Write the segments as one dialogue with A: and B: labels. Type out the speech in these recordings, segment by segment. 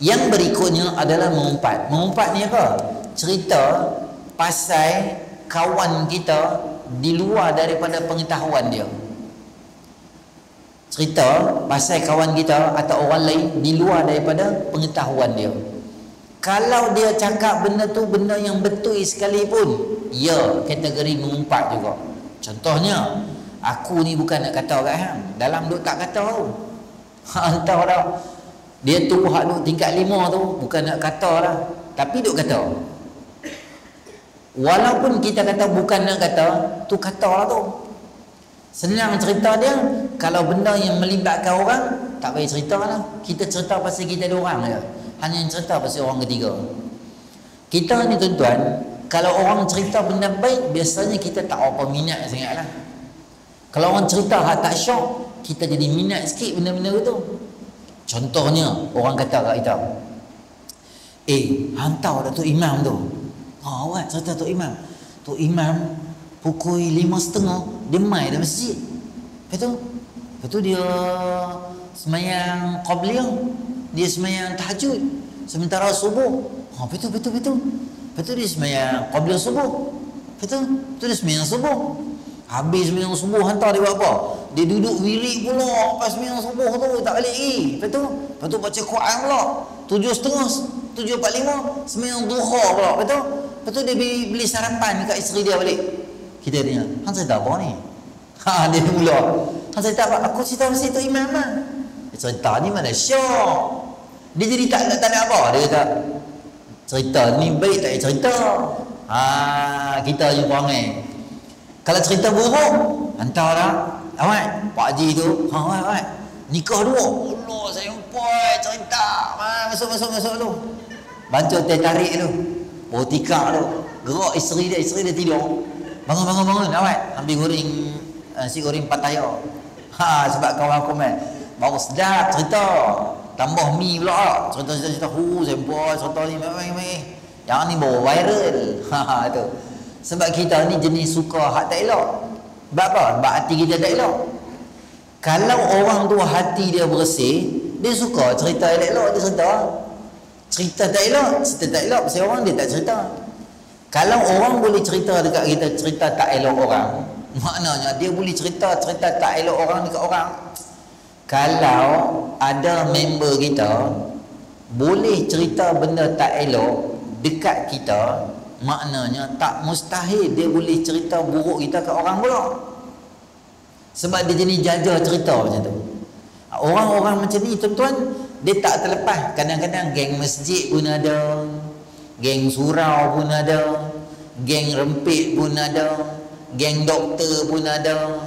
A: Yang berikutnya adalah mengumpat. Mengumpat ni apa? Cerita pasal kawan kita di luar daripada pengetahuan dia. Cerita pasal kawan kita atau orang lain di luar daripada pengetahuan dia. Kalau dia cakap benda tu benda yang betul sekalipun, ya, kategori mengumpat juga. Contohnya, aku ni bukan nak kata kat hang, dalam duk tak kata tu. Entah dah. Dia tu hak duk tingkat 5 tu bukan nak kata lah, tapi duk kata. Walaupun kita kata bukan nak kata, tu kata lah tu. Senang cerita dia, kalau benda yang melibatkan orang, tak payah cerita lah. Kita cerita pasal kita ada orang je. Hanya cerita pasal orang ketiga. Kita ni tuan-tuan, kalau orang cerita benda baik, biasanya kita tak apa minat sangat lah. Kalau orang cerita hak tak syok, kita jadi minat sikit benda-benda itu. Contohnya, orang kata kat kita, hantar dah tu imam tu. Awak cerita tu imam. Tu imam pukul 5.30 dia mai dalam masjid. Lepas tu dia semayang qabliyah, dia semayang tahajud sementara subuh. Betul. Lepas tu dia semayang qabliyah subuh. Lepas tu dia semayang subuh. Habis semayang subuh hantar dia buat apa? Dia duduk wirid pula pas semayang subuh tu, tak balik lagi. Lepas tu baca Quran pula 7.30, 7.45 semayang duha pula. Lepas tu dia beli sarapan dekat isteri dia balik. Kita tanya, hang cerita apa ni? Dia mula, hang cerita apa? Aku cerita pasal tu imam lah. Cerita ni mana syok. Dia jadi tak ada apa. Dia kata, cerita ni baik tak cerita. Kita je perangai. Kalau cerita buruk, hantar lah. Awak, Pak Haji tu, awak, nikah dua. Allah, saya umpai cerita. Masuk tu. Bantu tarik tu. Tikar tu. Gerak isteri dia tidur. Bangun. Awak, ambil goreng, nasi goreng pataya. Sebab kawan aku main. Baru sedap cerita. Tambah mi pula. Cerita. Sempoi cerita ni mai. Yang ni bawa viral. Tu. Sebab kita ni jenis suka hak tak elok. Sebab apa? Sebab hati kita tak elok. Kalau orang tu hati dia bersih, dia suka cerita elok dia cerita. Cerita tak elok pasal orang dia tak cerita. Kalau orang boleh cerita dekat kita cerita tak elok orang, maknanya dia boleh cerita tak elok orang dekat orang. Kalau ada member kita boleh cerita benda tak elok dekat kita, maknanya tak mustahil dia boleh cerita buruk kita ke orang pula. Sebab dia jenis jaja cerita macam tu. Orang-orang macam ni tuan-tuan, dia tak terlepas. Kadang-kadang geng masjid pun ada, geng surau pun ada, geng rempit pun ada, geng doktor pun ada,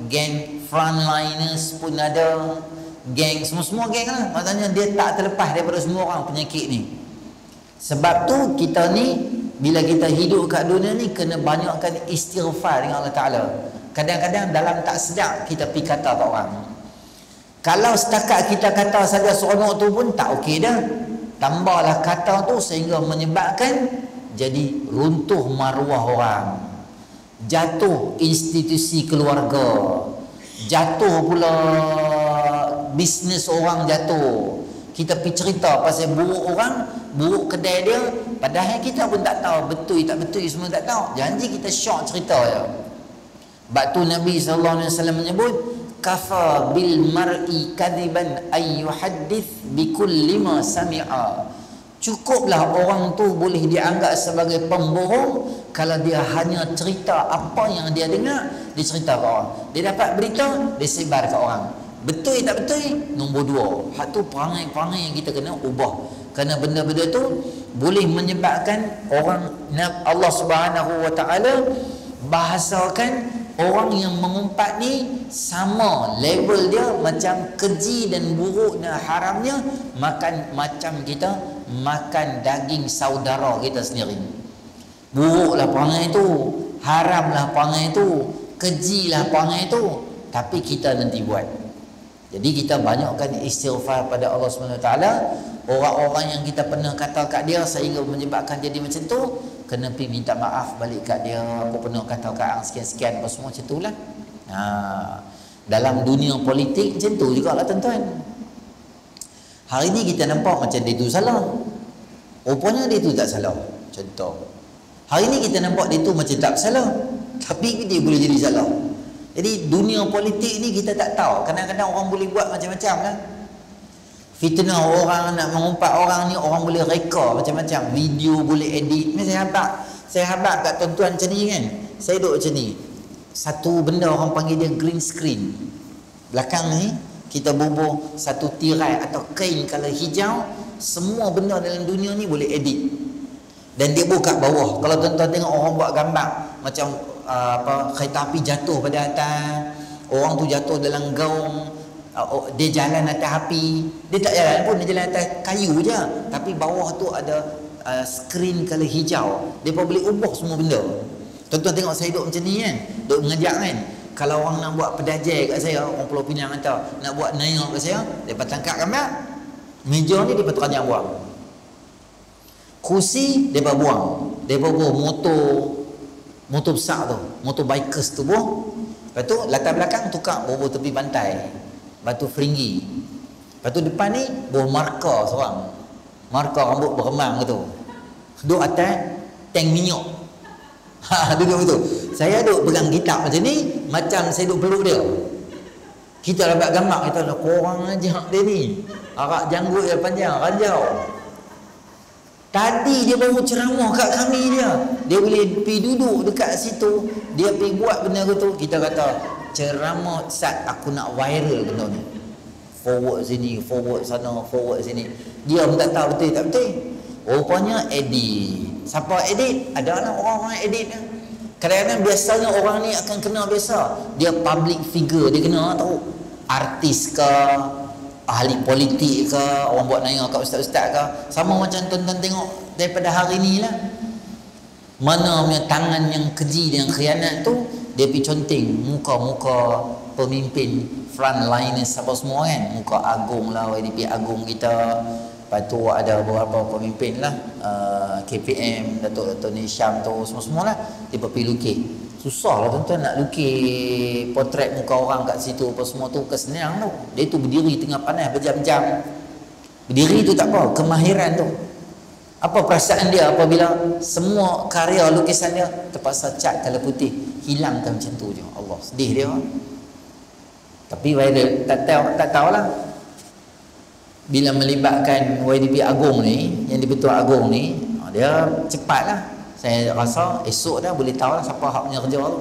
A: geng frontliners pun ada, geng semua geng lah. Maksudnya dia tak terlepas daripada semua orang penyakit ni. Sebab tu kita ni bila kita hidup kat dunia ni kena banyakkan istighfar dengan Allah Ta'ala. Kadang-kadang dalam tak sedap kita pergi kata kat orang. Kalau setakat kita kata saja seronok tu pun tak okey dah. Tambahlah kata tu sehingga menyebabkan jadi runtuh maruah orang, jatuh institusi keluarga, jatuh pula bisnes orang jatuh. Kita pergi cerita pasal buruk orang, buruk kedai dia, padahal kita pun tak tahu betul tak betul, semua tak tahu. Janji kita syok cerita je. Sebab tu Nabi SAW menyebut, kafa bil mar'i kadiban ay yuhaddith bi kulli ma sami'a. Cukuplah orang tu boleh dianggap sebagai pembohong kalau dia hanya cerita apa yang dia dengar, dia cerita ke orang. Dia dapat berita, dia sebar ke orang. Betul tak betul? Nombor 2. Hak tu perangai-perangai yang kita kena ubah. Kerana benda-benda tu boleh menyebabkan orang, Allah Subhanahu Wa Taala bahasakan orang yang mengumpat ni sama level dia macam keji dan buruk dan haramnya macam kita makan daging saudara kita sendiri. Buruklah perangai tu, haramlah perangai tu, kejilah perangai tu, tapi kita nanti buat. Jadi kita banyakkan istighfar pada Allah Subhanahu Wa Taala. Orang-orang yang kita pernah kata kat dia sehingga menyebabkan jadi macam tu, kena pergi minta maaf balik kat dia. Aku pernah kata kat hang sekian-sekian apa semua macam itulah. Dalam dunia politik macam tu jugalah tuan-tuan. Hari ni kita nampak macam dia tu salah, rupanya dia tu tak salah. Contoh, hari ni kita nampak dia tu macam tak salah, tapi dia boleh jadi salah. Jadi dunia politik ni kita tak tahu. Kadang-kadang orang boleh buat macam-macam lah. Fitnah orang, nak mengumpat orang ni, orang boleh reka macam-macam. Video boleh edit. Saya harap kat tuan-tuan macam ni kan. Saya duduk macam ni. Satu benda orang panggil dia green screen. Belakang ni kita bubuh satu tirai atau kain color hijau. Semua benda dalam dunia ni boleh edit. Dan dia buka bawah. Kalau tuan-tuan tengok orang buat gambar macam kereta api jatuh pada atas, orang tu jatuh dalam gaung, dia jalan atas api, dia tak jalan pun, dia jalan atas kayu je, tapi bawah tu ada skrin color hijau, dia pun boleh ubah semua benda. Tuan-tuan tengok saya duduk macam ni kan, duduk mengajak kan. Kalau orang nak buat pedajai kat saya, orang Pulau Pinang kata nak buat naya kat saya, dia tangkap gambar meja ni, dia teranjang buang kursi, dia buang, dia bawa motor besar tu, motor bikers tu buang. Lepas tu latar belakang tukar bawa tepi pantai, batu Feringgi. Lepas tu depan ni bawa markah seorang, markah rambut beremang tu, duduk atas tank minyak. Duduk betul. Saya duduk pegang gitar macam ni, macam saya duduk peluk dia. Kita dapat gambar, kita nak korang ajak dia ni, arak janggut dia panjang, ranjau. Tadi dia baru ceramah kat kami dia. Dia boleh pergi duduk dekat situ, dia pergi buat benda tu. Kita kata ceramah saat aku nak viral benda ni. Forward sini, forward sana, forward sini. Dia pun tak tahu betul tak betul. Rupanya edit. Siapa edit? Ada lah orang-orang edit. Kadang-kadang biasanya orang ni akan kena biasa. Dia public figure, dia kena tahu. Artis ke, ahli politik ke, orang buat naya kat ustaz-ustaz ke. Sama macam tuan-tuan tengok daripada hari ni lah, mana punya tangan yang keji dan khianat tu, dia pergi conteng muka-muka pemimpin frontliners apa semua kan. Muka Agung lah, YDP Agung kita. Lepas tu ada beberapa pemimpin lah, KPM, Datuk Ni Syam tu, semua-semua lah. Dia pergi lukis. Susah lah tuan-tuan nak lukis potret muka orang kat situ apa semua tu, kesenang tu. Dia tu berdiri tengah panas berjam-jam. Berdiri tu tak apa, kemahiran tu. Apa perasaan dia apabila semua karya lukisan dia terpaksa cat color putih, hilangkan macam tu je. Allah, sedih dia. Tapi viral, tak tahulah. Bila melibatkan YDP Agung ni, yang di-Pertuan Agong ni, dia cepat lah. Saya rasa esok dah boleh tahu lah siapa hak punya kerja tu.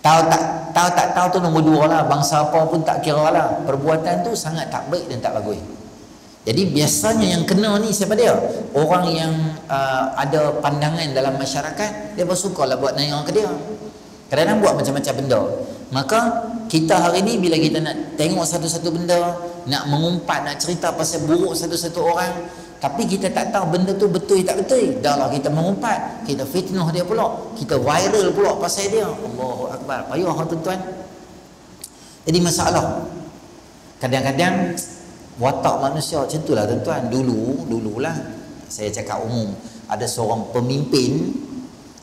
A: Tahu tak tahu tu nombor dua lah. Bangsa apa pun tak kira lah. Perbuatan tu sangat tak baik dan tak bagus. Jadi biasanya yang kena ni siapa dia? Orang yang ada pandangan dalam masyarakat, dia bersuka lah buat naya ke dia. Kadang-kadang buat macam-macam benda. Maka kita hari ni bila kita nak tengok satu-satu benda, nak mengumpat, nak cerita pasal buruk satu-satu orang, tapi kita tak tahu benda tu betul tak betul, dah lah kita mengumpat, kita fitnah dia pula, kita viral pula pasal dia. Allahu Akbar. Payah tuan-tuan. Jadi masalah kadang-kadang watak manusia macam itulah tuan-tuan. Dululah saya cakap umum, ada seorang pemimpin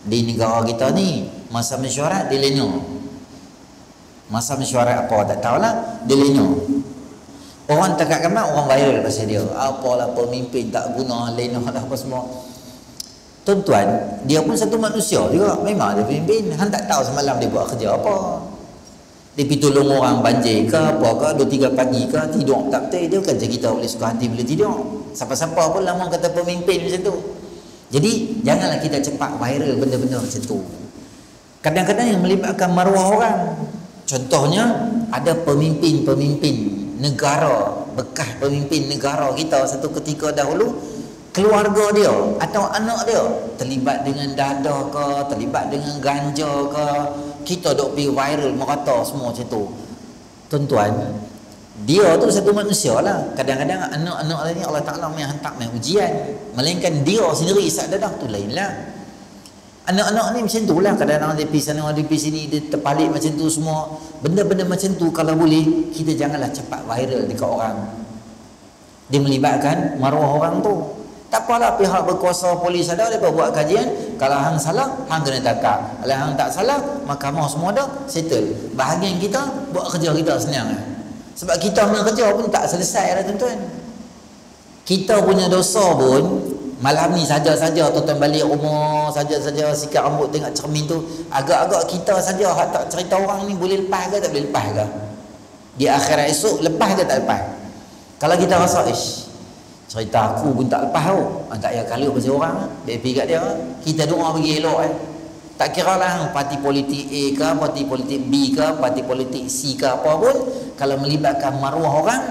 A: di negara kita ni, masa mesyuarat dia lena. Masa mesyuarat apa tak tahulah, dia lena. Orang tak gambar, orang viral pasal dia. Apalah pemimpin tak guna, lena dah apa semua. Tuan-tuan, dia pun satu manusia juga. Memang dia pemimpin, hang tak tahu semalam dia buat kerja apa. Dia pergi tolong orang banjir ke apa ke, 2-3 pagi ke, tidur tak betul. Dia bukan macam kita boleh suka hati bila tidur. Siapa-siapa pun lama kata pemimpin macam tu. Jadi janganlah kita cepat viral benda-benda macam tu. Kadang-kadang yang melibatkan maruah orang. Contohnya ada pemimpin-pemimpin negara, bekas pemimpin negara kita satu ketika dahulu, keluarga dia atau anak dia terlibat dengan dadah ke, terlibat dengan ganja ke, kita dok pergi viral merata semua macam tu. Tuan-tuan, dia tu satu manusia lah. Kadang-kadang anak-anak ni Allah Ta'ala main hantar main ujian, melainkan dia sendiri isap dadah tu lain lah. Anak-anak ni macam tu lah. Kadang-kadang dia pergi sana, dia pergi sini, dia terpalit macam tu semua. Benda-benda macam tu kalau boleh, kita janganlah cepat viral dekat orang. Dia melibatkan maruah orang tu. Tak apalah pihak berkuasa polis ada, dia buat kajian. Kalau hang salah, hang kena tangkap. Kalau hang tak salah, mahkamah semua dah settle. Bahagian kita, buat kerja kita senang lah. Sebab kita punya kerja pun tak selesai lah tuan-tuan. Kita punya dosa pun malam ni saja-saja tuan-tuan balik rumah, saja-saja sikat rambut tengok cermin tu, agak-agak kita saja hak tak cerita orang ni boleh lepas ke tak boleh lepas ke. Di akhirat esok lepas ke tak lepas. Kalau kita rasa cerita aku pun tak lepas tau, tak payah kalut pasal orang, dia pergi kat dia, kita doa bagi elok tak kira lah parti politik A ke, parti politik B ke, parti politik C ke apa pun, kalau melibatkan maruah orang,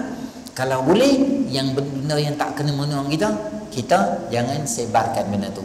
A: kalau boleh yang benda yang tak kena mengena kita jangan sebarkan benda tu.